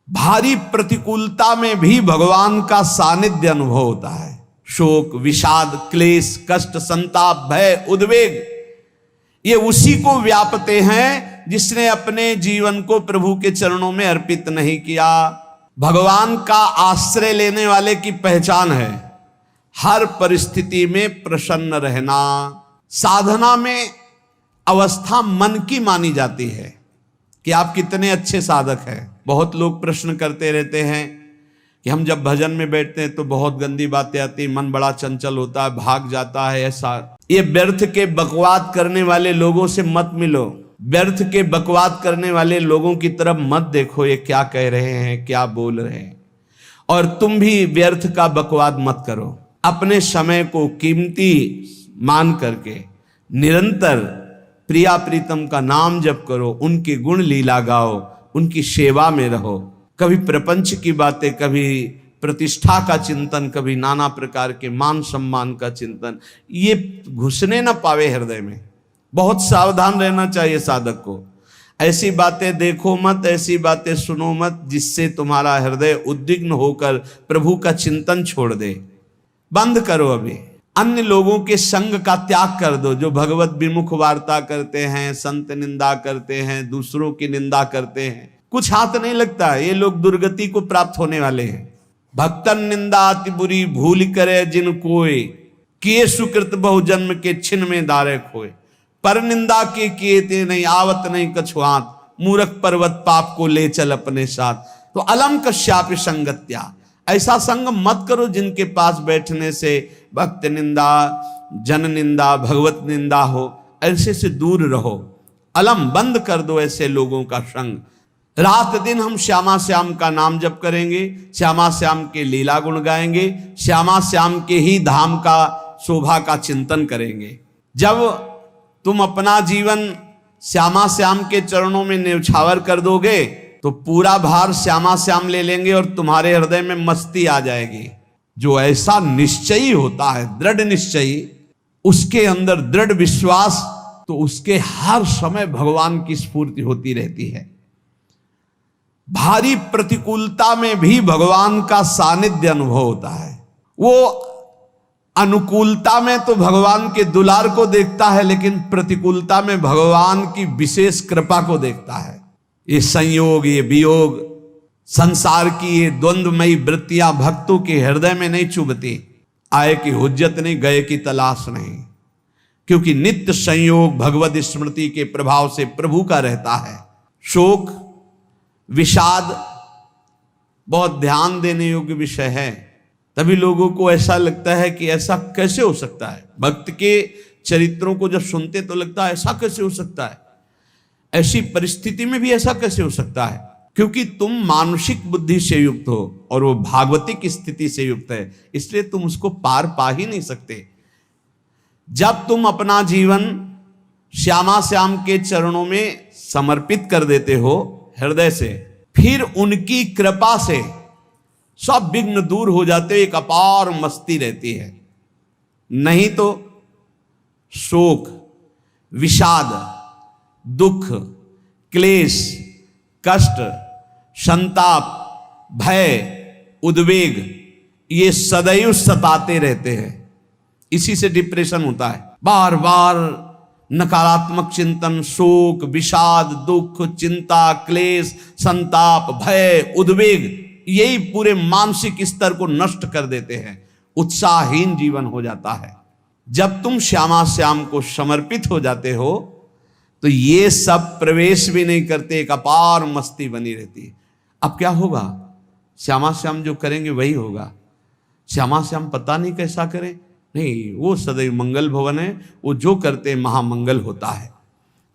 भारी प्रतिकूलता में भी भगवान का सानिध्य अनुभव होता है। शोक, विषाद, क्लेश, कष्ट, संताप, भय, उद्वेग ये उसी को व्यापते हैं जिसने अपने जीवन को प्रभु के चरणों में अर्पित नहीं किया। भगवान का आश्रय लेने वाले की पहचान है हर परिस्थिति में प्रसन्न रहना। साधना में अवस्था मन की मानी जाती है कि आप कितने अच्छे साधक हैं। बहुत लोग प्रश्न करते रहते हैं कि हम जब भजन में बैठते हैं तो बहुत गंदी बातें आती, मन बड़ा चंचल होता है, भाग जाता है। ऐसा ये व्यर्थ के बकवाद करने वाले लोगों से मत मिलो, व्यर्थ के बकवाद करने वाले लोगों की तरफ मत देखो, ये क्या कह रहे हैं, क्या बोल रहे हैं। और तुम भी व्यर्थ का बकवाद मत करो। अपने समय को कीमती मान करके निरंतर प्रिया प्रीतम का नाम जप करो, उनके गुण लीला गाओ, उनकी सेवा में रहो। कभी प्रपंच की बातें, कभी प्रतिष्ठा का चिंतन, कभी नाना प्रकार के मान सम्मान का चिंतन, ये घुसने ना पावे हृदय में। बहुत सावधान रहना चाहिए साधक को। ऐसी बातें देखो मत, ऐसी बातें सुनो मत जिससे तुम्हारा हृदय उद्विग्न होकर प्रभु का चिंतन छोड़ दे। बंद करो। अभी अन्य लोगों के संग का त्याग कर दो, जो भगवत विमुख वार्ता करते हैं, संत निंदा करते हैं, दूसरों की निंदा करते हैं। कुछ हाथ नहीं लगता, ये लोग दुर्गति को प्राप्त होने वाले हैं। भक्तन निंदा अति बुरी भूल करे जिन कोय, किए सुकृत बहु जन्म के छिन में दारे खोए। पर निंदा के किए ते नहीं, आवत नहीं कछुआत, मूर्ख पर्वत पाप को ले चल अपने साथ। तो अलम कश्यापि संगत्या, ऐसा संग मत करो जिनके पास बैठने से भक्त निंदा, जन निंदा, भगवत निंदा हो। ऐसे से दूर रहो। अलम, बंद कर दो ऐसे लोगों का संग। रात दिन हम श्यामा श्याम का नाम जप करेंगे, श्यामा श्याम के लीला गुण गाएंगे, श्यामा श्याम के ही धाम का शोभा का चिंतन करेंगे। जब तुम अपना जीवन श्यामा श्याम के चरणों में न्यौछावर कर दोगे तो पूरा भार श्यामा श्याम ले लेंगे और तुम्हारे हृदय में मस्ती आ जाएगी। जो ऐसा निश्चयी होता है, दृढ़ निश्चयी, उसके अंदर दृढ़ विश्वास, तो उसके हर समय भगवान की स्फूर्ति होती रहती है। भारी प्रतिकूलता में भी भगवान का सानिध्य अनुभव होता है। वो अनुकूलता में तो भगवान के दुलार को देखता है, लेकिन प्रतिकूलता में भगवान की विशेष कृपा को देखता है। ये संयोग, ये वियोग, संसार की ये द्वंद्वमयी वृत्तियां भक्तों के हृदय में नहीं चुभती। आए की हुज्जत नहीं, गए की तलाश नहीं, क्योंकि नित्य संयोग भगवत स्मृति के प्रभाव से प्रभु का रहता है। शोक, विषाद बहुत ध्यान देने योग्य विषय है। तभी लोगों को ऐसा लगता है कि ऐसा कैसे हो सकता है। भक्त के चरित्रों को जब सुनते तो लगता है ऐसा कैसे हो सकता है, ऐसी परिस्थिति में भी ऐसा कैसे हो सकता है। क्योंकि तुम मानसिक बुद्धि से युक्त हो और वो भागवतिक स्थिति से युक्त है, इसलिए तुम उसको पार पा ही नहीं सकते। जब तुम अपना जीवन श्यामा श्याम के चरणों में समर्पित कर देते हो हृदय से, फिर उनकी कृपा से सब विघ्न दूर हो जाते, एक अपार मस्ती रहती है। नहीं तो शोक, विषाद, दुख, क्लेश, कष्ट, संताप, भय, उद्वेग ये सदैव सताते रहते हैं। इसी से डिप्रेशन होता है। बार बार नकारात्मक चिंतन, शोक, विषाद, दुख, चिंता, क्लेश, संताप, भय, उद्वेग यही पूरे मानसिक स्तर को नष्ट कर देते हैं। उत्साहहीन जीवन हो जाता है। जब तुम श्यामा श्याम को समर्पित हो जाते हो तो ये सब प्रवेश भी नहीं करते, एक अपार मस्ती बनी रहती है। अब क्या होगा? श्यामा श्याम जो करेंगे वही होगा। श्यामा श्याम पता नहीं कैसा करें, नहीं, वो सदैव मंगल भवन है, वो जो करते महामंगल होता है।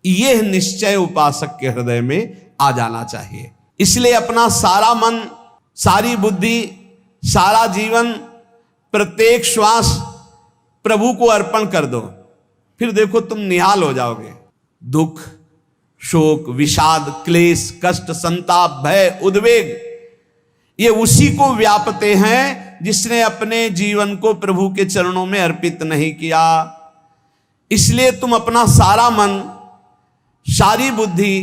यह निश्चय उपासक के हृदय में आ जाना चाहिए। इसलिए अपना सारा मन, सारी बुद्धि, सारा जीवन, प्रत्येक श्वास प्रभु को अर्पण कर दो। फिर देखो तुम निहाल हो जाओगे। दुख, शोक, विषाद, क्लेश, कष्ट, संताप, भय, उद्वेग ये उसी को व्यापते हैं जिसने अपने जीवन को प्रभु के चरणों में अर्पित नहीं किया। इसलिए तुम अपना सारा मन, सारी बुद्धि,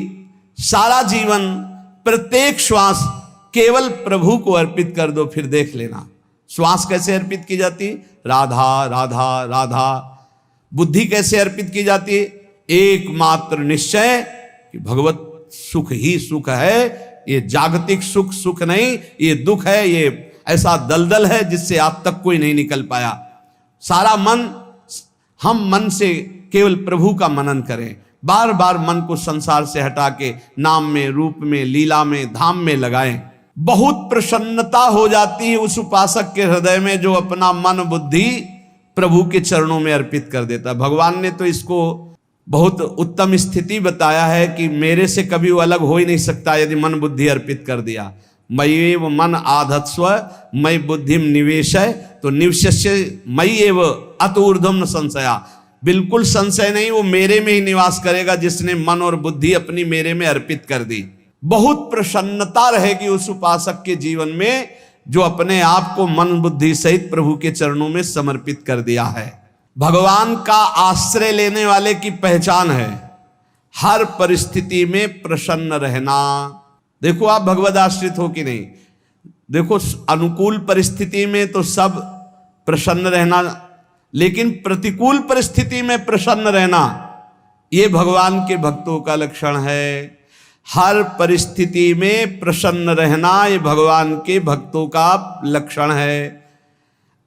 सारा जीवन, प्रत्येक श्वास केवल प्रभु को अर्पित कर दो, फिर देख लेना। श्वास कैसे अर्पित की जाती? राधा राधा राधा। बुद्धि कैसे अर्पित की जाती? एकमात्र निश्चय कि भगवत सुख ही सुख है, ये जागतिक सुख सुख नहीं, ये दुख है, ये ऐसा दलदल है जिससे आज तक कोई नहीं निकल पाया। सारा मन, हम मन से केवल प्रभु का मनन करें, बार बार मन को संसार से हटा के नाम में, रूप में, लीला में, धाम में लगाएं। बहुत प्रसन्नता हो जाती है उस उपासक के हृदय में जो अपना मन बुद्धि प्रभु के चरणों में अर्पित कर देता है। भगवान ने तो इसको बहुत उत्तम स्थिति बताया है कि मेरे से कभी वो अलग हो ही नहीं सकता यदि मन बुद्धि अर्पित कर दिया। मय्येव मन आधत्स्व मयि बुद्धिम निवेशय, तो निवश्य मय्येव अत ऊर्ध्वं न संशया। बिल्कुल संशय नहीं, वो मेरे में ही निवास करेगा जिसने मन और बुद्धि अपनी मेरे में अर्पित कर दी। बहुत प्रसन्नता रहेगी उस उपासक के जीवन में जो अपने आप को मन बुद्धि सहित प्रभु के चरणों में समर्पित कर दिया है। भगवान का आश्रय लेने वाले की पहचान है हर परिस्थिति में प्रसन्न रहना। देखो आप भगवद आश्रित हो कि नहीं, देखो अनुकूल परिस्थिति में तो सब प्रसन्न रहना, लेकिन प्रतिकूल परिस्थिति में प्रसन्न रहना ये भगवान के भक्तों का लक्षण है। हर परिस्थिति में प्रसन्न रहना ये भगवान के भक्तों का लक्षण है।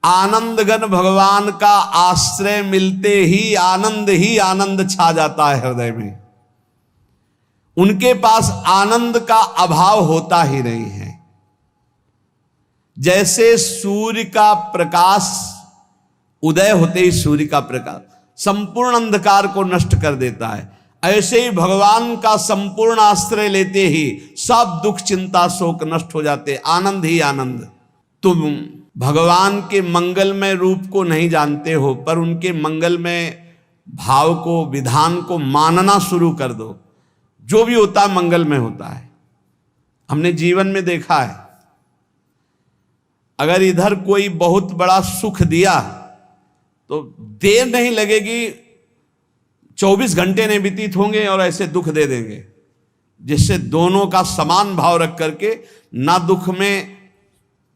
आनंदगन भगवान का आश्रय मिलते ही आनंद छा जाता है हृदय में। उनके पास आनंद का अभाव होता ही नहीं है। जैसे सूर्य का प्रकाश उदय होते ही सूर्य का प्रकाश संपूर्ण अंधकार को नष्ट कर देता है, ऐसे ही भगवान का संपूर्ण आश्रय लेते ही सब दुख चिंता शोक नष्ट हो जाते, आनंद ही आनंद। तुम भगवान के मंगलमय रूप को नहीं जानते हो, पर उनके मंगलमय भाव को, विधान को मानना शुरू कर दो। जो भी होता है मंगलमय होता है। हमने जीवन में देखा है, अगर इधर कोई बहुत बड़ा सुख दिया तो देर नहीं लगेगी, 24 घंटे नहीं व्यतीत होंगे और ऐसे दुख दे देंगे, जिससे दोनों का समान भाव रख करके ना दुख में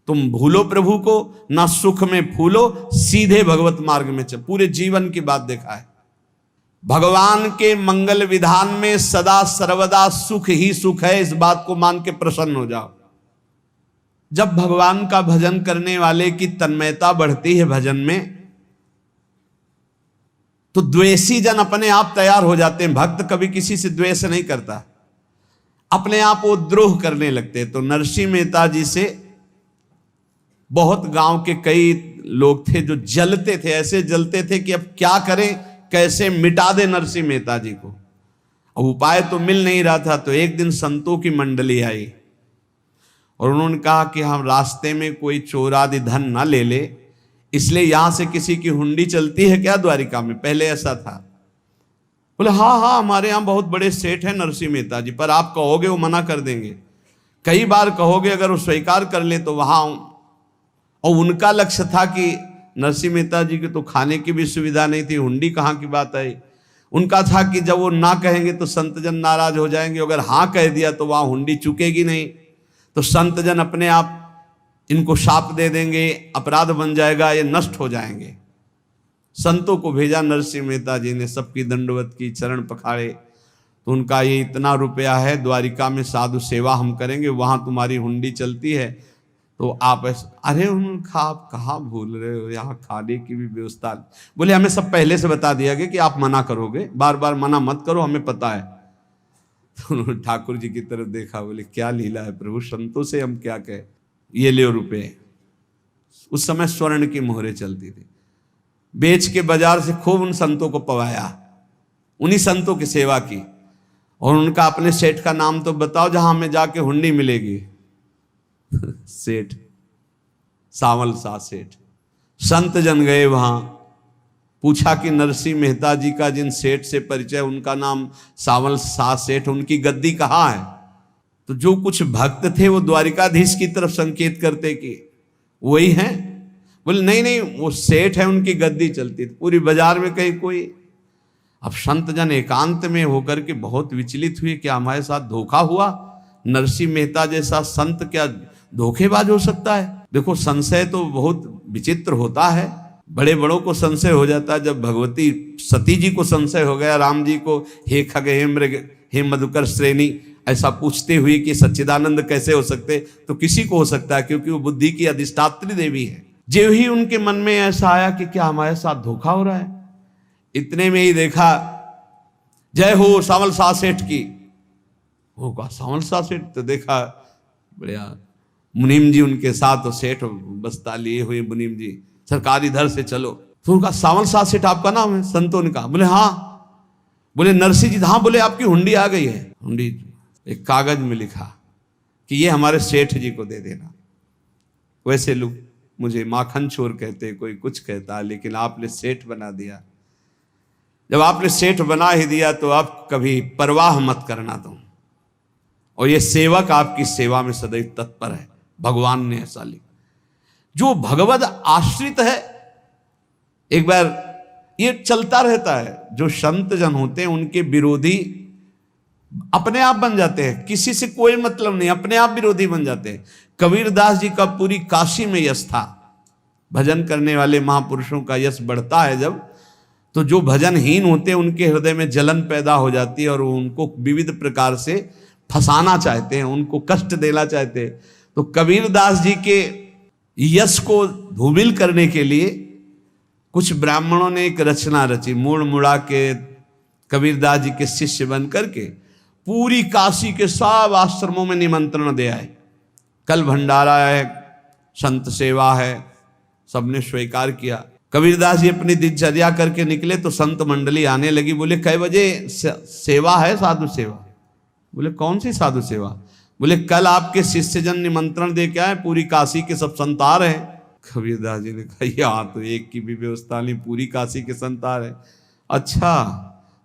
तुम भूलो प्रभु को, ना सुख में फूलो, सीधे भगवत मार्ग में चल। पूरे जीवन की बात देखा है। भगवान के मंगल विधान में सदा सर्वदा सुख ही सुख है, इस बात को मान के प्रसन्न हो जाओ। जब भगवान का भजन करने वाले की तन्मयता बढ़ती है भजन में, तो द्वेषी जन अपने आप तैयार हो जाते हैं। भक्त कभी किसी से द्वेष नहीं करता, अपने आप वो द्रोह करने लगते। तो नरसिंह मेहता जी से बहुत गांव के कई लोग थे जो जलते थे, ऐसे जलते थे कि अब क्या करें, कैसे मिटा दे नरसिंह मेहता जी को। अब उपाय तो मिल नहीं रहा था। तो एक दिन संतों की मंडली आई और उन्होंने कहा कि हम रास्ते में कोई चोर आदि धन ना ले ले, इसलिए यहां से किसी की हुंडी चलती है क्या द्वारिका में? पहले ऐसा था। बोले हाँ हमारे यहां बहुत बड़े सेठ हैं नरसिंह मेहता जी, पर आप कहोगे वो मना कर देंगे। कई बार कहोगे, अगर वो स्वीकार कर ले तो वहां। और उनका लक्ष्य था कि नरसिंह मेहता जी की तो खाने की भी सुविधा नहीं थी, हुंडी कहाँ की बात आई। उनका था कि जब वो ना कहेंगे तो संतजन नाराज हो जाएंगे, अगर हाँ कह दिया तो वहां हुंडी चुकेगी नहीं, तो संतजन अपने आप इनको शाप दे देंगे, अपराध बन जाएगा, ये नष्ट हो जाएंगे। संतों को भेजा नरसिंह मेहता जी ने, सबकी दंडवत की, चरण पखाड़े। तो उनका ये इतना रुपया है, द्वारिका में साधु सेवा हम करेंगे, वहां तुम्हारी हुंडी चलती है, तो आप अरे उन्होंने कहा आप कहाँ भूल रहे हो, यहाँ खाने की भी व्यवस्था। बोले हमें सब पहले से बता दिया गया कि आप मना करोगे, बार बार मना मत करो, हमें पता है। तो उन्होंने ठाकुर जी की तरफ देखा, बोले क्या लीला है प्रभु, संतों से हम क्या कहें, ये ले रुपये। उस समय स्वर्ण की मोहरें चलती थी, बेच के बाजार से खूब उन संतों को पवाया, उन्हीं संतों की सेवा की। और उनका अपने सेठ का नाम तो बताओ जहां हमें जाके हुंडी मिलेगी। सेठ सावल सा सेठ। संत जन गए वहां, पूछा कि नरसिंह मेहता जी का जिन सेठ से परिचय, उनका नाम सावल सा सेठ, उनकी गद्दी कहाँ है? तो जो कुछ भक्त थे वो द्वारिकाधीश की तरफ संकेत करते कि वही हैं। बोले नहीं वो सेठ है, उनकी गद्दी चलती थी। पूरी बाजार में कहीं कोई। अब संत जन एकांत में होकर के बहुत विचलित हुए, क्या हमारे साथ धोखा हुआ? नरसिंह मेहता जैसा संत क्या धोखेबाज हो सकता है? देखो, संशय तो बहुत विचित्र होता है, बड़े बड़ों को संशय हो जाता है। जब भगवती सती जी को संशय हो गया, राम जी को, हे खग हे मृग हे मधुकर श्रेणी, ऐसा पूछते हुए कि सच्चिदानंद कैसे हो सकते, तो किसी को हो सकता है, क्योंकि वो बुद्धि की अधिष्ठात्री देवी है। जो ही उनके मन में ऐसा आया कि क्या हमारे साथ धोखा हो रहा है, इतने में ही देखा जय हो सावल शाह सेठ की। वो कहा सावल शाह सेठ, तो देखा बढ़िया मुनीम जी उनके साथ, तो सेठ बस्ता लिए हुए मुनीम जी, सरकार इधर से चलो। तो उनका सावल शाह सेठ आपका नाम है? संतों ने कहा। बोले हाँ। बोले नरसिंह जी? हाँ। बोले आपकी हुंडी आ गई है। हुंडी एक कागज में लिखा कि ये हमारे सेठ जी को दे देना। वैसे लोग मुझे माखन चोर कहते, कोई कुछ कहता, लेकिन आपने सेठ बना दिया। जब आपने सेठ बना ही दिया तो आप कभी परवाह मत करना तुम, और ये सेवक आपकी सेवा में सदैव तत्पर है। भगवान ने ऐसा लिखा। जो भगवद आश्रित है, एक बार ये चलता रहता है, जो संत जन होते हैं उनके विरोधी अपने आप बन जाते हैं, किसी से कोई मतलब नहीं, अपने आप विरोधी बन जाते हैं। कबीरदास जी का पूरी काशी में यश था। भजन करने वाले महापुरुषों का यश बढ़ता है जब, तो जो भजनहीन होते हैं उनके हृदय में जलन पैदा हो जाती है और वो उनको विविध प्रकार से फंसाना चाहते हैं, उनको कष्ट देना चाहते हैं। तो कबीरदास जी के यश को धूमिल करने के लिए कुछ ब्राह्मणों ने एक रचना रची, मुड़ मुड़ा के कबीरदास जी के शिष्य बन करके पूरी काशी के सब आश्रमों में निमंत्रण दे आए। कल भंडारा है, संत सेवा है, सबने स्वीकार किया। कबीरदास जी अपनी दिनचर्या करके निकले तो संत मंडली आने लगी। बोले कै बजे सेवा है? साधु सेवा। बोले कौन सी साधु सेवा? बोले कल आपके शिष्यजन निमंत्रण दे के आए, पूरी काशी के सब संत आ रहे हैं। कबीरदास जी ने कहा यहाँ तो एक की भी व्यवस्था नहीं, पूरी काशी के संत आ रहे। अच्छा,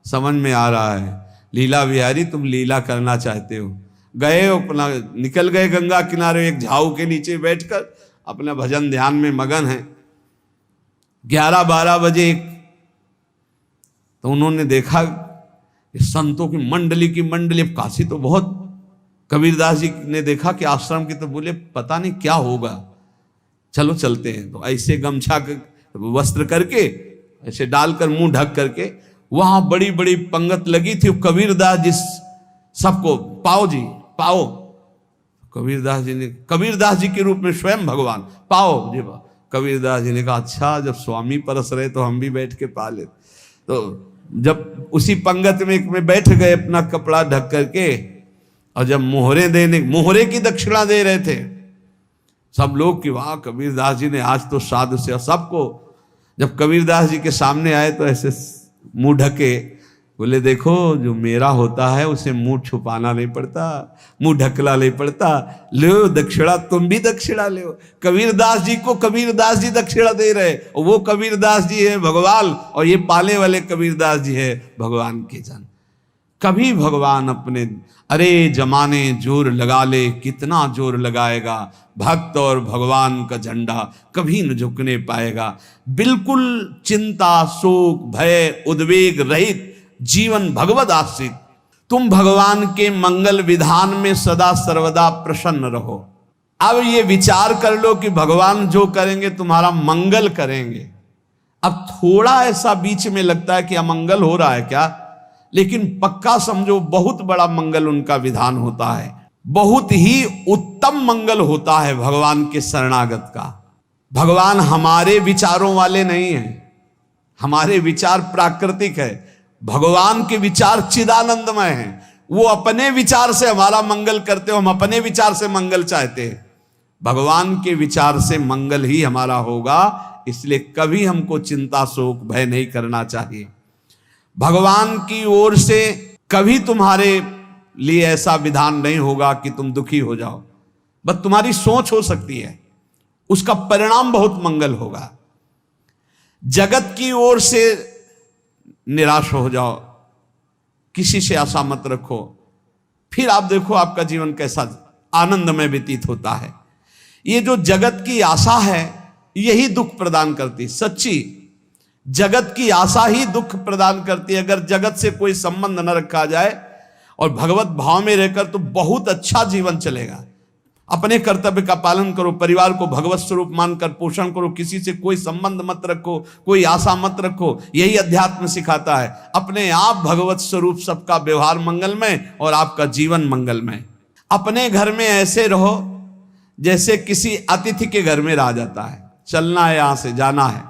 समझ में आ रहा है, लीला बिहारी तुम लीला करना चाहते हो। गए अपना निकल गए गंगा किनारे, एक झाऊ के नीचे बैठकर अपना भजन ध्यान में मगन है। 11-12 बजे तो उन्होंने देखा संतों की मंडली, अब काशी तो बहुत। कबीरदास जी ने देखा कि आश्रम की, तो बोले पता नहीं क्या होगा, चलो चलते हैं। तो ऐसे गमछा वस्त्र करके ऐसे डालकर मुंह ढक करके, वहां बड़ी बड़ी पंगत लगी थी। कबीरदास जी सबको पाओ जी पाओ। कबीरदास जी के रूप में स्वयं भगवान, पाओ जी। कबीरदास जी ने कहा अच्छा, जब स्वामी परस रहे तो हम भी बैठ के पा ले। तो जब उसी पंगत में बैठ गए अपना कपड़ा ढक करके, और जब मोहरे की दक्षिणा दे रहे थे सब लोग कि वाह कबीरदास जी ने आज तो साधु से, सबको जब कबीरदास जी के सामने आए तो ऐसे मुंह ढके। बोले देखो, जो मेरा होता है उसे मुंह छुपाना नहीं पड़ता, मुंह ढकला नहीं पड़ता। लो दक्षिणा, तुम भी दक्षिणा लो। कबीरदास जी को कबीरदास जी दक्षिणा दे रहे, और वो कबीरदास जी है भगवान, और ये पाले वाले कबीरदास जी है भगवान के जन। कभी भगवान अपने, अरे जमाने जोर लगा ले, कितना जोर लगाएगा, भक्त और भगवान का झंडा कभी न झुकने पाएगा। बिल्कुल चिंता, शोक, भय, उद्वेग रहित जीवन भगवद आश्रित। तुम भगवान के मंगल विधान में सदा सर्वदा प्रसन्न रहो। अब ये विचार कर लो कि भगवान जो करेंगे तुम्हारा मंगल करेंगे। अब थोड़ा ऐसा बीच में लगता है कि अमंगल हो रहा है क्या, लेकिन पक्का समझो बहुत बड़ा मंगल उनका विधान होता है, बहुत ही उत्तम मंगल होता है भगवान के शरणागत का। भगवान हमारे विचारों वाले नहीं हैं, हमारे विचार प्राकृतिक है, भगवान के विचार चिदानंदमय हैं। वो अपने विचार से हमारा मंगल करते हो, हम अपने विचार से मंगल चाहते हैं। भगवान के विचार से मंगल ही हमारा होगा, इसलिए कभी हमको चिंता, शोक, भय नहीं करना चाहिए। भगवान की ओर से कभी तुम्हारे लिए ऐसा विधान नहीं होगा कि तुम दुखी हो जाओ, बस तुम्हारी सोच हो सकती है, उसका परिणाम बहुत मंगल होगा। जगत की ओर से निराश हो जाओ, किसी से आशा मत रखो, फिर आप देखो आपका जीवन कैसा आनंदमय व्यतीत होता है। ये जो जगत की आशा है यही दुख प्रदान करती, सच्ची जगत की आशा ही दुख प्रदान करती है। अगर जगत से कोई संबंध न रखा जाए और भगवत भाव में रहकर तो बहुत अच्छा जीवन चलेगा। अपने कर्तव्य का पालन करो, परिवार को भगवत स्वरूप मानकर पोषण करो, किसी से कोई संबंध मत रखो, कोई आशा मत रखो। यही अध्यात्म सिखाता है। अपने आप भगवत स्वरूप, सबका व्यवहार मंगलमय और आपका जीवन मंगलमय। अपने घर में ऐसे रहो जैसे किसी अतिथि के घर में रह जाता है। चलना है, यहां से जाना है।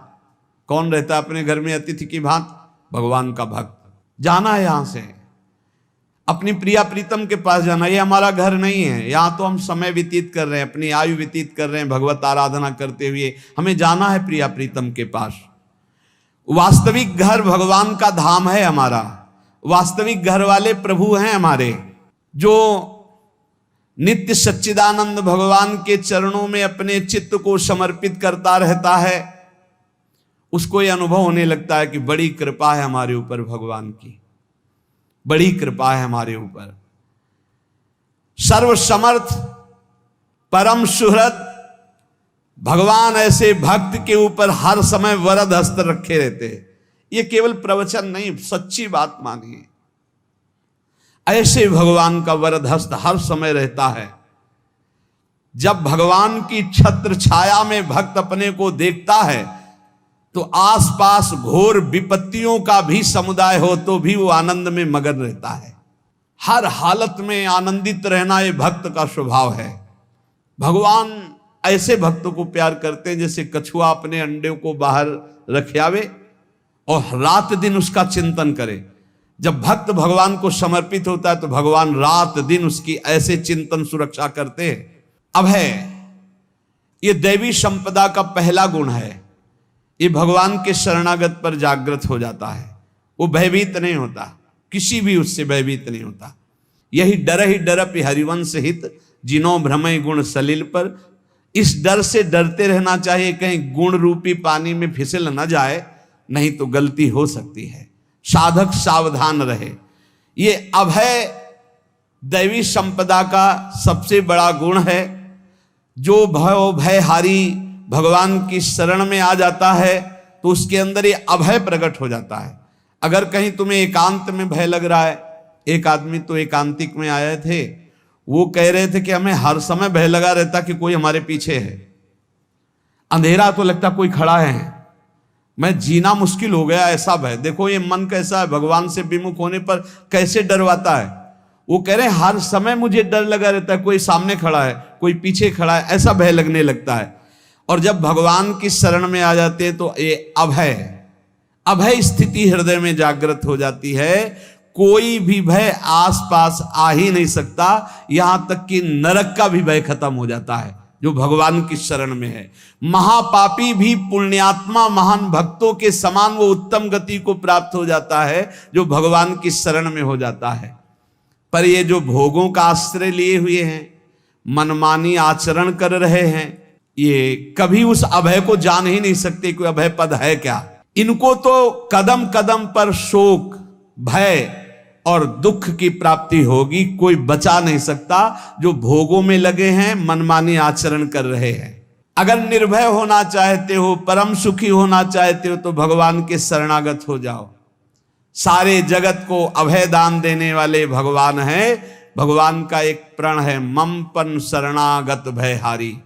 कौन रहता है अपने घर में अतिथि की भांति? भगवान का भक्त। जाना है यहां से, अपनी प्रिया प्रीतम के पास जाना। ये हमारा घर नहीं है, यहां तो हम समय व्यतीत कर रहे हैं, अपनी आयु व्यतीत कर रहे हैं भगवत आराधना करते हुए। हमें जाना है प्रिया प्रीतम के पास। वास्तविक घर भगवान का धाम है हमारा। वास्तविक घर वाले प्रभु हैं हमारे, जो नित्य सच्चिदानंद भगवान के चरणों में अपने चित्त को समर्पित करता रहता है। उसको यह अनुभव होने लगता है कि बड़ी कृपा है हमारे ऊपर भगवान की, बड़ी कृपा है हमारे ऊपर। सर्वसमर्थ परम सुहृद भगवान ऐसे भक्त के ऊपर हर समय वरद हस्त रखे रहते हैं। ये केवल प्रवचन नहीं, सच्ची बात मानिए। ऐसे भगवान का वरद हस्त हर समय रहता है। जब भगवान की छत्र छाया में भक्त अपने को देखता है तो आसपास घोर विपत्तियों का भी समुदाय हो तो भी वो आनंद में मगन रहता है। हर हालत में आनंदित रहना ये भक्त का स्वभाव है। भगवान ऐसे भक्तों को प्यार करते हैं जैसे कछुआ अपने अंडे को बाहर रख आवे और रात दिन उसका चिंतन करे। जब भक्त भगवान को समर्पित होता है तो भगवान रात दिन उसकी ऐसे चिंतन सुरक्षा करते हैं। अभय, ये दैवी संपदा का पहला गुण है। ये भगवान के शरणागत पर जागृत हो जाता है। वो भयभीत नहीं होता, किसी भी उससे भयभीत नहीं होता। यही डर ही डरप हरिवंश हित, जिनो भ्रमय गुण सलिल पर। इस डर से डरते रहना चाहिए कहीं गुण रूपी पानी में फिसल न जाए, नहीं तो गलती हो सकती है। साधक सावधान रहे। ये अभय दैवी संपदा का सबसे बड़ा गुण है। जो भयहारी भगवान की शरण में आ जाता है तो उसके अंदर ये अभय प्रकट हो जाता है। अगर कहीं तुम्हें एकांत में भय लग रहा है, एक आदमी तो एकांतिक में आए थे, वो कह रहे थे कि हमें हर समय भय लगा रहता कि कोई हमारे पीछे है। अंधेरा तो लगता कोई खड़ा है, मैं जीना मुश्किल हो गया, ऐसा भय। देखो ये मन कैसा है, भगवान से विमुख होने पर कैसे डरवाता है। वो कह रहे हैं हर समय मुझे डर लगा रहता है, कोई सामने खड़ा है, कोई पीछे खड़ा है, ऐसा भय लगने लगता है। और जब भगवान की शरण में आ जाते हैं तो ये अभय स्थिति हृदय में जागृत हो जाती है। कोई भी भय आसपास आ ही नहीं सकता। यहां तक कि नरक का भी भय खत्म हो जाता है जो भगवान की शरण में है। महापापी भी पुण्यात्मा महान भक्तों के समान वो उत्तम गति को प्राप्त हो जाता है जो भगवान की शरण में हो जाता है। पर ये जो भोगों का आश्रय लिए हुए हैं, मनमानी आचरण कर रहे हैं, ये कभी उस अभय को जान ही नहीं सकते कोई अभय पद है क्या। इनको तो कदम कदम पर शोक, भय और दुख की प्राप्ति होगी। कोई बचा नहीं सकता जो भोगों में लगे हैं, मनमानी आचरण कर रहे हैं। अगर निर्भय होना चाहते हो, परम सुखी होना चाहते हो तो भगवान के शरणागत हो जाओ। सारे जगत को अभय दान देने वाले भगवान हैं। भगवान का एक प्रण है, ममपन शरणागत भयहारी।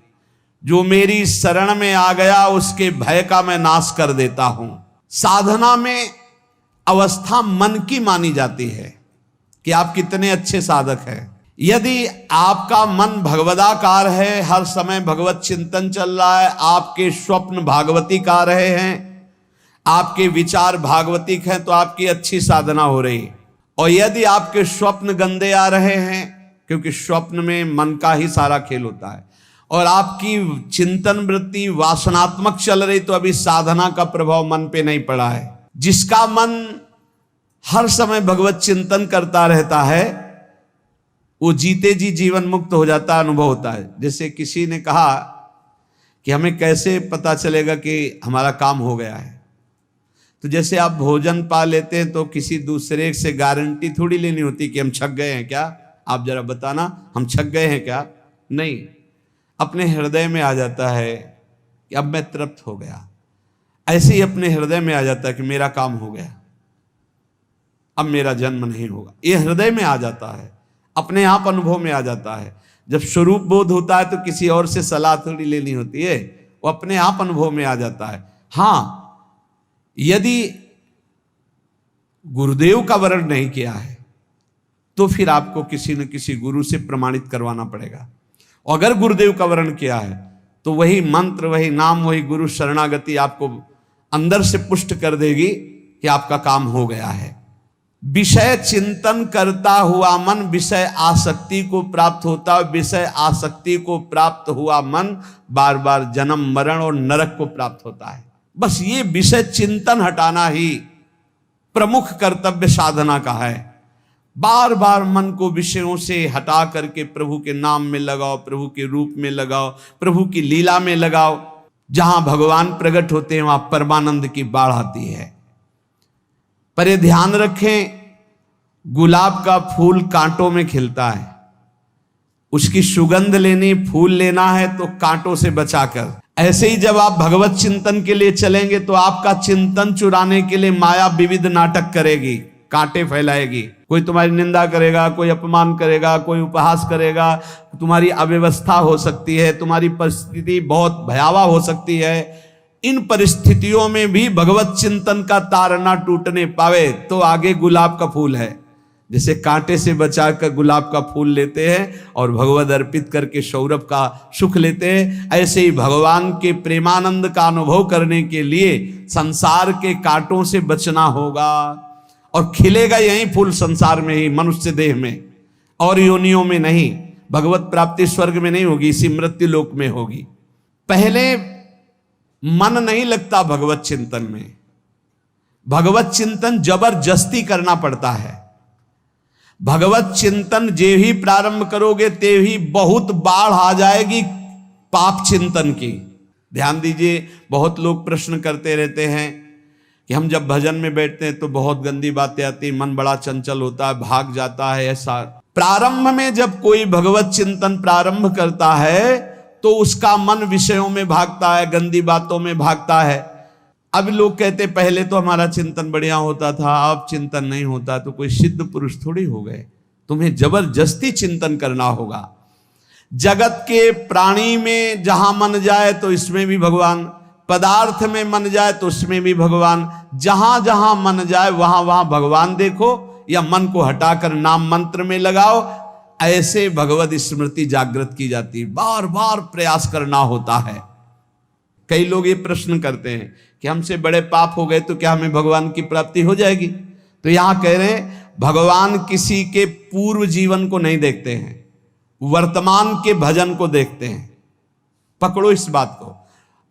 जो मेरी शरण में आ गया उसके भय का मैं नाश कर देता हूं। साधना में अवस्था मन की मानी जाती है कि आप कितने अच्छे साधक हैं। यदि आपका मन भगवदाकार है, हर समय भगवत चिंतन चल रहा है, आपके स्वप्न भागवतिक आ रहे हैं, आपके विचार भागवतिक हैं, तो आपकी अच्छी साधना हो रही। और यदि आपके स्वप्न गंदे आ रहे हैं, क्योंकि स्वप्न में मन का ही सारा खेल होता है, और आपकी चिंतन वृत्ति वासनात्मक चल रही, तो अभी साधना का प्रभाव मन पे नहीं पड़ा है। जिसका मन हर समय भगवत चिंतन करता रहता है वो जीते जी जीवन मुक्त हो जाता, अनुभव होता है। जैसे किसी ने कहा कि हमें कैसे पता चलेगा कि हमारा काम हो गया है, तो जैसे आप भोजन पा लेते हैं तो किसी दूसरे से गारंटी थोड़ी लेनी होती कि हम छक गए हैं क्या, आप जरा बताना हम छक गए हैं क्या। नहीं, अपने हृदय में आ जाता है कि अब मैं तृप्त हो गया। ऐसे ही अपने हृदय में आ जाता है कि मेरा काम हो गया। अब मेरा जन्म नहीं होगा। ये हृदय में आ जाता है, अपने आप अनुभव में आ जाता है। जब स्वरूप बोध होता है तो किसी और से सलाह थोड़ी लेनी होती है, वो अपने आप अनुभव में आ जाता है। हाँ, यदि गुरुदेव का वर्ण नहीं किया है तो फिर आपको किसी न किसी गुरु से प्रमाणित करवाना पड़ेगा। अगर गुरुदेव का वर्ण किया है तो वही मंत्र, वही नाम, वही गुरु शरणागति आपको अंदर से पुष्ट कर देगी कि आपका काम हो गया है। विषय चिंतन करता हुआ मन विषय आसक्ति को प्राप्त होता है। विषय आसक्ति को प्राप्त हुआ मन बार बार जन्म मरण और नरक को प्राप्त होता है। बस ये विषय चिंतन हटाना ही प्रमुख कर्तव्य साधना का है। बार बार मन को विषयों से हटा करके प्रभु के नाम में लगाओ, प्रभु के रूप में लगाओ, प्रभु की लीला में लगाओ। जहां भगवान प्रकट होते हैं वहां परमानंद की बाढ़ आती है। पर ये ध्यान रखें, गुलाब का फूल कांटों में खिलता है, उसकी सुगंध लेनी, फूल लेना है तो कांटों से बचाकर। ऐसे ही जब आप भगवत चिंतन के लिए चलेंगे तो आपका चिंतन चुराने के लिए माया विविध नाटक करेगी, कांटे फैलाएगी। कोई तुम्हारी निंदा करेगा, कोई अपमान करेगा, कोई उपहास करेगा, तुम्हारी अव्यवस्था हो सकती है, तुम्हारी परिस्थिति बहुत भयावह हो सकती है। इन परिस्थितियों में भी भगवत चिंतन का तार ना टूटने पावे तो आगे गुलाब का फूल है। जैसे कांटे से बचाकर गुलाब का फूल लेते हैं और भगवत अर्पित करके सौरभ का सुख लेते हैं, ऐसे ही भगवान के प्रेमानंद का अनुभव करने के लिए संसार के कांटों से बचना होगा। और खिलेगा यही फूल संसार में ही, मनुष्य देह में, और योनियों में नहीं। भगवत प्राप्ति स्वर्ग में नहीं होगी, इसी मृत्यु लोक में होगी। पहले मन नहीं लगता भगवत चिंतन में। भगवत चिंतन जबरदस्ती करना पड़ता है। भगवत चिंतन जे ही प्रारंभ करोगे ते ही बहुत बाढ़ आ जाएगी पाप चिंतन की। ध्यान दीजिए, बहुत लोग प्रश्न करते रहते हैं कि हम जब भजन में बैठते हैं तो बहुत गंदी बातें आती, मन बड़ा चंचल होता है, भाग जाता है। ऐसा प्रारंभ में जब कोई भगवत चिंतन प्रारंभ करता है तो उसका मन विषयों में भागता है, गंदी बातों में भागता है। अब लोग कहते पहले तो हमारा चिंतन बढ़िया होता था, अब चिंतन नहीं होता। तो कोई सिद्ध पुरुष थोड़ी हो गए, तुम्हें जबरदस्ती चिंतन करना होगा। जगत के प्राणी में जहां मन जाए तो इसमें भी भगवान, पदार्थ में मन जाए तो उसमें भी भगवान। जहां जहां मन जाए वहां वहां भगवान देखो, या मन को हटाकर नाम मंत्र में लगाओ। ऐसे भगवत स्मृति जागृत की जाती है। बार बार प्रयास करना होता है। कई लोग ये प्रश्न करते हैं कि हमसे बड़े पाप हो गए तो क्या हमें भगवान की प्राप्ति हो जाएगी? तो यहां कह रहे हैं भगवान किसी के पूर्व जीवन को नहीं देखते हैं, वर्तमान के भजन को देखते हैं। पकड़ो इस बात को।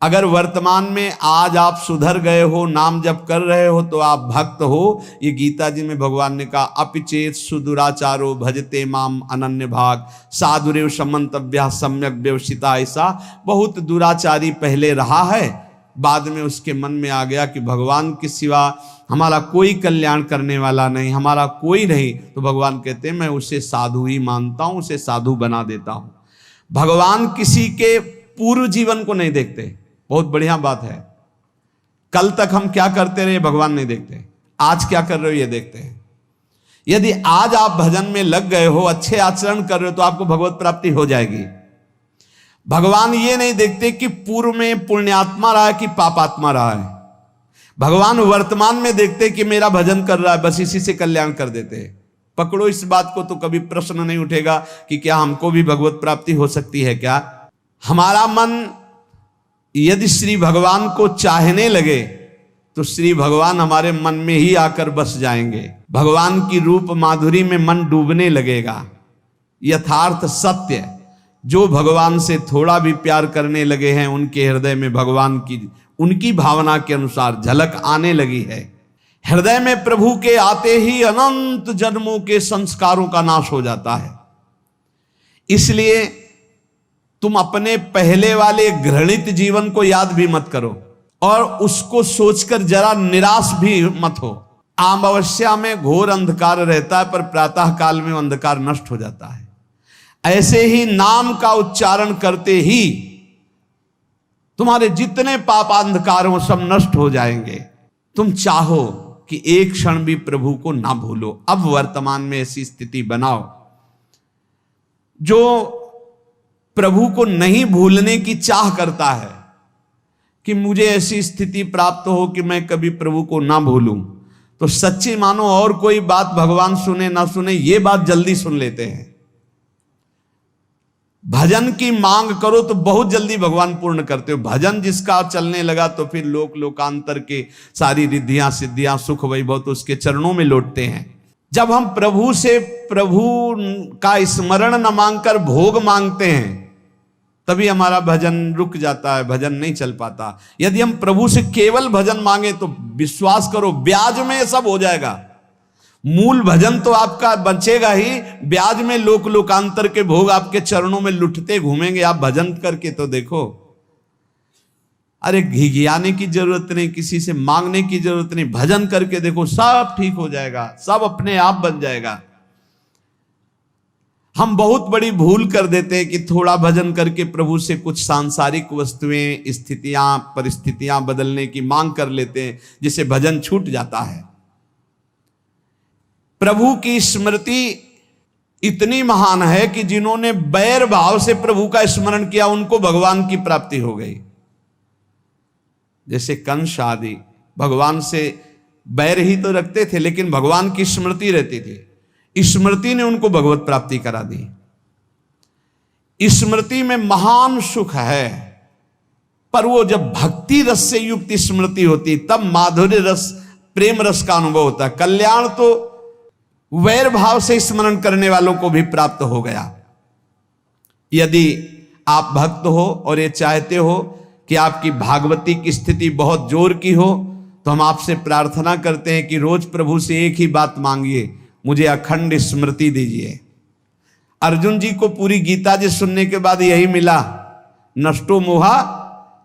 अगर वर्तमान में आज आप सुधर गए हो, नाम जप कर रहे हो तो आप भक्त हो। ये गीता जी में भगवान ने कहा, अपिचेत सुदुराचारो भजते माम अनन्य भाग साधुरेव समन्तव्या सम्यक व्यवसिता। ऐसा बहुत दुराचारी पहले रहा है, बाद में उसके मन में आ गया कि भगवान के सिवा हमारा कोई कल्याण करने वाला नहीं, हमारा कोई नहीं। तो भगवान कहते हैं मैं उसे साधु ही मानता हूं, उसे साधु बना देता हूं। भगवान किसी के पूर्व जीवन को नहीं देखते। बहुत बढ़िया बात है। कल तक हम क्या करते रहे भगवान नहीं देखते, आज क्या कर रहे हो ये देखते हैं। यदि आज आप भजन में लग गए हो, अच्छे आचरण कर रहे हो तो आपको भगवत प्राप्ति हो जाएगी। भगवान ये नहीं देखते कि पूर्व में पुण्यात्मा रहा है कि पापात्मा रहा है। भगवान वर्तमान में देखते कि मेरा भजन कर रहा है, बस इसी से कल्याण कर देते हैं। पकड़ो इस बात को, तो कभी प्रश्न नहीं उठेगा कि क्या हमको भी भगवत प्राप्ति हो सकती है क्या। हमारा मन यदि श्री भगवान को चाहने लगे तो श्री भगवान हमारे मन में ही आकर बस जाएंगे। भगवान की रूप माधुरी में मन डूबने लगेगा। यथार्थ सत्य, जो भगवान से थोड़ा भी प्यार करने लगे हैं उनके हृदय में भगवान की उनकी भावना के अनुसार झलक आने लगी है। हृदय में प्रभु के आते ही अनंत जन्मों के संस्कारों का नाश हो जाता है। इसलिए तुम अपने पहले वाले घृणित जीवन को याद भी मत करो और उसको सोचकर जरा निराश भी मत हो। अमावस्या में घोर अंधकार रहता है पर प्रातः काल में अंधकार नष्ट हो जाता है। ऐसे ही नाम का उच्चारण करते ही तुम्हारे जितने पाप अंधकार हो सब नष्ट हो जाएंगे। तुम चाहो कि एक क्षण भी प्रभु को ना भूलो। अब वर्तमान में ऐसी स्थिति बनाओ। जो प्रभु को नहीं भूलने की चाह करता है कि मुझे ऐसी स्थिति प्राप्त हो कि मैं कभी प्रभु को ना भूलूं, तो सच्ची मानो और कोई बात भगवान सुने ना सुने, ये बात जल्दी सुन लेते हैं। भजन की मांग करो तो बहुत जल्दी भगवान पूर्ण करते हो। भजन जिसका चलने लगा तो फिर लोकांतर के सारी रिद्धियां सिद्धियां सुख वैभव तो उसके चरणों में लौटते हैं। जब हम प्रभु से प्रभु का स्मरण न मांगकर भोग मांगते हैं तभी हमारा भजन रुक जाता है, भजन नहीं चल पाता। यदि हम प्रभु से केवल भजन मांगे तो विश्वास करो ब्याज में सब हो जाएगा। मूल भजन तो आपका बचेगा ही, ब्याज में लोकांतर के भोग आपके चरणों में लुटते घूमेंगे। आप भजन करके तो देखो, अरे घिघियाने की जरूरत नहीं, किसी से मांगने की जरूरत नहीं, भजन करके देखो सब ठीक हो जाएगा, सब अपने आप बन जाएगा। हम बहुत बड़ी भूल कर देते हैं कि थोड़ा भजन करके प्रभु से कुछ सांसारिक वस्तुएं, स्थितियां, परिस्थितियां बदलने की मांग कर लेते हैं, जिससे भजन छूट जाता है। प्रभु की स्मृति इतनी महान है कि जिन्होंने बैर भाव से प्रभु का स्मरण किया उनको भगवान की प्राप्ति हो गई। जैसे कंस आदि भगवान से बैर ही तो रखते थे, लेकिन भगवान की स्मृति रहती थी। स्मृति ने उनको भगवत प्राप्ति करा दी। स्मृति में महान सुख है, पर वो जब भक्ति रस से युक्त स्मृति होती तब माधुर्य रस, प्रेम रस का अनुभव होता है। कल्याण तो वैर भाव से स्मरण करने वालों को भी प्राप्त हो गया। यदि आप भक्त हो और ये चाहते हो कि आपकी भागवती की स्थिति बहुत जोर की हो, तो हम आपसे प्रार्थना करते हैं कि रोज प्रभु से एक ही बात मांगिए, मुझे अखंड स्मृति दीजिए। अर्जुन जी को पूरी गीता जी सुनने के बाद यही मिला, नष्टो मोहा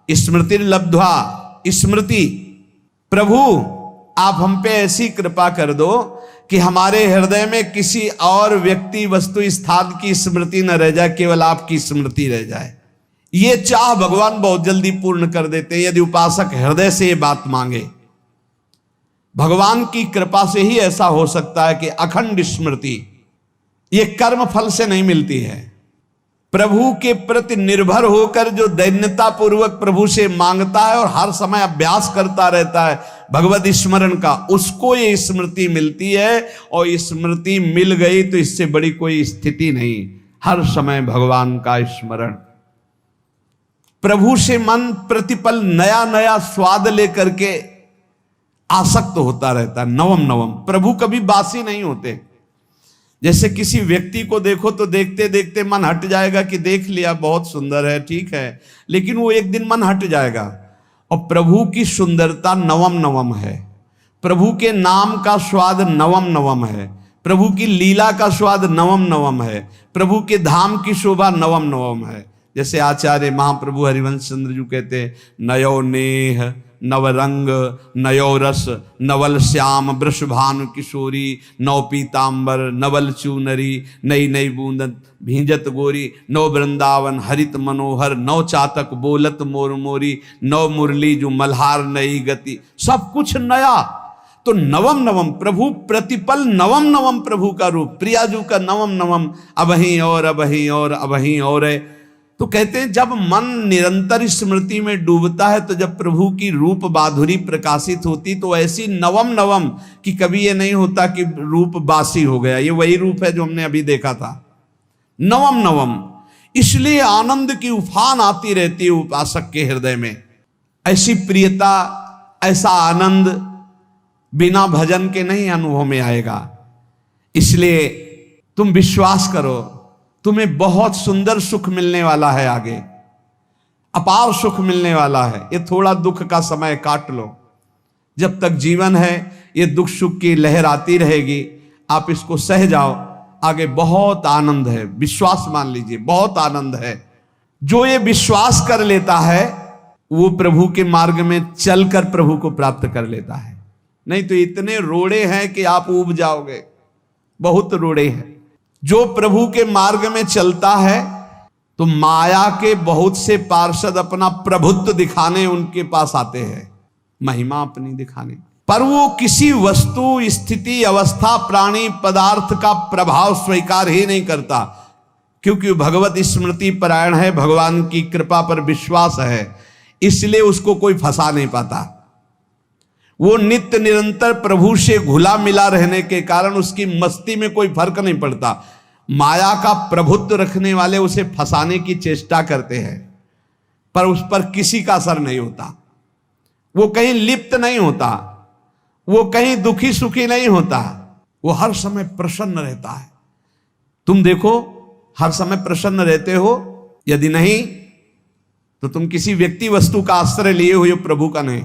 स्मृति लब्ध्वा। स्मृति, प्रभु आप हम पे ऐसी कृपा कर दो कि हमारे हृदय में किसी और व्यक्ति, वस्तु, स्थान की स्मृति न रह जाए, केवल आपकी स्मृति रह जाए। ये चाह भगवान बहुत जल्दी पूर्ण कर देते हैं यदि उपासक हृदय से ये बात मांगे। भगवान की कृपा से ही ऐसा हो सकता है कि अखंड स्मृति ये कर्म फल से नहीं मिलती है। प्रभु के प्रति निर्भर होकर जो दैन्यता पूर्वक प्रभु से मांगता है और हर समय अभ्यास करता रहता है भगवत स्मरण का, उसको ये स्मृति मिलती है। और स्मृति मिल गई तो इससे बड़ी कोई स्थिति नहीं। हर समय भगवान का स्मरण, प्रभु से मन प्रतिपल नया नया स्वाद लेकर के आसक्त होता रहता है, नवम नवम। प्रभु कभी बासी नहीं होते। जैसे किसी व्यक्ति को देखो तो देखते देखते मन हट जाएगा कि देख लिया, बहुत सुंदर है, ठीक है, लेकिन वो एक दिन मन हट जाएगा। और प्रभु की सुंदरता नवम नवम है, प्रभु के नाम का स्वाद नवम नवम है, प्रभु की लीला का स्वाद नवम नवम है, प्रभु के धाम की शोभा नवम नवम है। जैसे आचार्य महाप्रभु हरिवंश चंद्र जी कहते हैं, नयो नेह नवरंग नयो रस नवल श्याम वृषभानु किशोरी नव पीतांबर नवल चूनरी नई नई बूंदत भींजत गोरी नव वृंदावन हरित मनोहर नव चातक बोलत मोर मोरी नव मुरली जो मल्हार नई गति। सब कुछ नया। तो नवम नवम प्रभु प्रतिपल नवम नवम प्रभु का रूप, प्रियाजू का नवम नवम, अबहीं और अबहीं और अबहीं और है। तो कहते हैं जब मन निरंतर स्मृति में डूबता है तो जब प्रभु की रूप माधुरी प्रकाशित होती तो ऐसी नवम नवम कि कभी ये नहीं होता कि रूप बासी हो गया। ये वही रूप है जो हमने अभी देखा था, नवम नवम। इसलिए आनंद की उफान आती रहती है उपासक के हृदय में। ऐसी प्रियता, ऐसा आनंद बिना भजन के नहीं अनुभव में आएगा। इसलिए तुम विश्वास करो, तुम्हें बहुत सुंदर सुख मिलने वाला है, आगे अपार सुख मिलने वाला है। ये थोड़ा दुख का समय काट लो, जब तक जीवन है ये दुख सुख की लहर आती रहेगी, आप इसको सह जाओ, आगे बहुत आनंद है। विश्वास मान लीजिए, बहुत आनंद है। जो ये विश्वास कर लेता है वो प्रभु के मार्ग में चलकर प्रभु को प्राप्त कर लेता है। नहीं तो इतने रोड़े हैं कि आप ऊब जाओगे, बहुत रोड़े हैं। जो प्रभु के मार्ग में चलता है तो माया के बहुत से पार्षद अपना प्रभुत्व दिखाने उनके पास आते हैं, महिमा अपनी दिखाने, पर वो किसी वस्तु, स्थिति, अवस्था, प्राणी, पदार्थ का प्रभाव स्वीकार ही नहीं करता, क्योंकि भगवत स्मृति परायण है, भगवान की कृपा पर विश्वास है, इसलिए उसको कोई फंसा नहीं पाता। वो नित्य निरंतर प्रभु से घुला मिला रहने के कारण उसकी मस्ती में कोई फर्क नहीं पड़ता। माया का प्रभुत्व रखने वाले उसे फंसाने की चेष्टा करते हैं, पर उस पर किसी का असर नहीं होता। वो कहीं लिप्त नहीं होता, वो कहीं दुखी सुखी नहीं होता, वो हर समय प्रसन्न रहता है। तुम देखो, हर समय प्रसन्न रहते हो? यदि नहीं तो तुम किसी व्यक्ति वस्तु का आश्रय लिए हुए प्रभु का नहीं।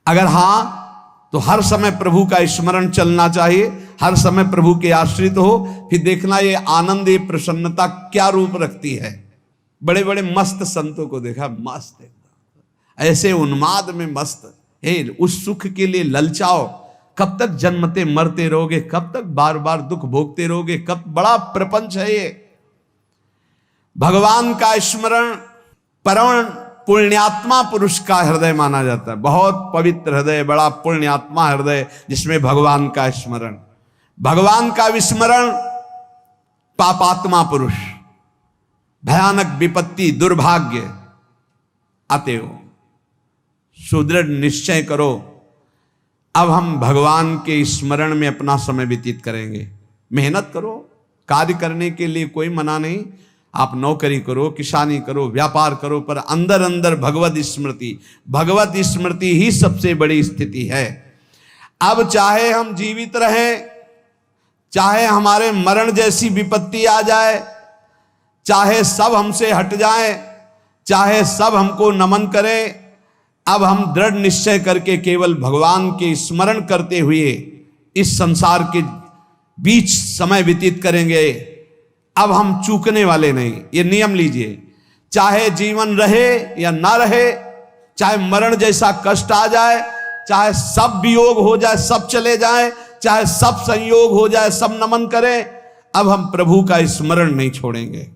अगर हां तो हर समय प्रभु का स्मरण चलना चाहिए, हर समय प्रभु के आश्रित हो, फिर देखना ये आनंद, ये प्रसन्नता क्या रूप रखती है। बड़े बड़े मस्त संतों को देखा, मस्त एकदम ऐसे उन्माद में मस्त। हे, उस सुख के लिए ललचाओ, कब तक जन्मते मरते रहोगे, कब तक बार बार दुख भोगते रहोगे, कब? बड़ा प्रपंच है ये। भगवान का स्मरण परम पुण्यात्मा पुरुष का हृदय माना जाता है। बहुत पवित्र हृदय, बड़ा पुण्यात्मा हृदय, जिसमें भगवान का स्मरण। भगवान का विस्मरण पापात्मा पुरुष, भयानक विपत्ति, दुर्भाग्य। अतएव सुदृढ़ निश्चय करो, अब हम भगवान के स्मरण में अपना समय व्यतीत करेंगे। मेहनत करो, कार्य करने के लिए कोई मना नहीं। आप नौकरी करो, किसानी करो, व्यापार करो, पर अंदर अंदर भगवत स्मृति ही सबसे बड़ी स्थिति है। अब चाहे हम जीवित रहें, चाहे हमारे मरण जैसी विपत्ति आ जाए, चाहे सब हमसे हट जाए, चाहे सब हमको नमन करें, अब हम दृढ़ निश्चय करके केवल भगवान के स्मरण करते हुए इस संसार के बीच समय व्यतीत करेंगे। अब हम चूकने वाले नहीं, ये नियम लीजिए। चाहे जीवन रहे या ना रहे, चाहे मरण जैसा कष्ट आ जाए, चाहे सब वियोग हो जाए, सब चले जाए, चाहे सब संयोग हो जाए, सब नमन करें, अब हम प्रभु का स्मरण नहीं छोड़ेंगे।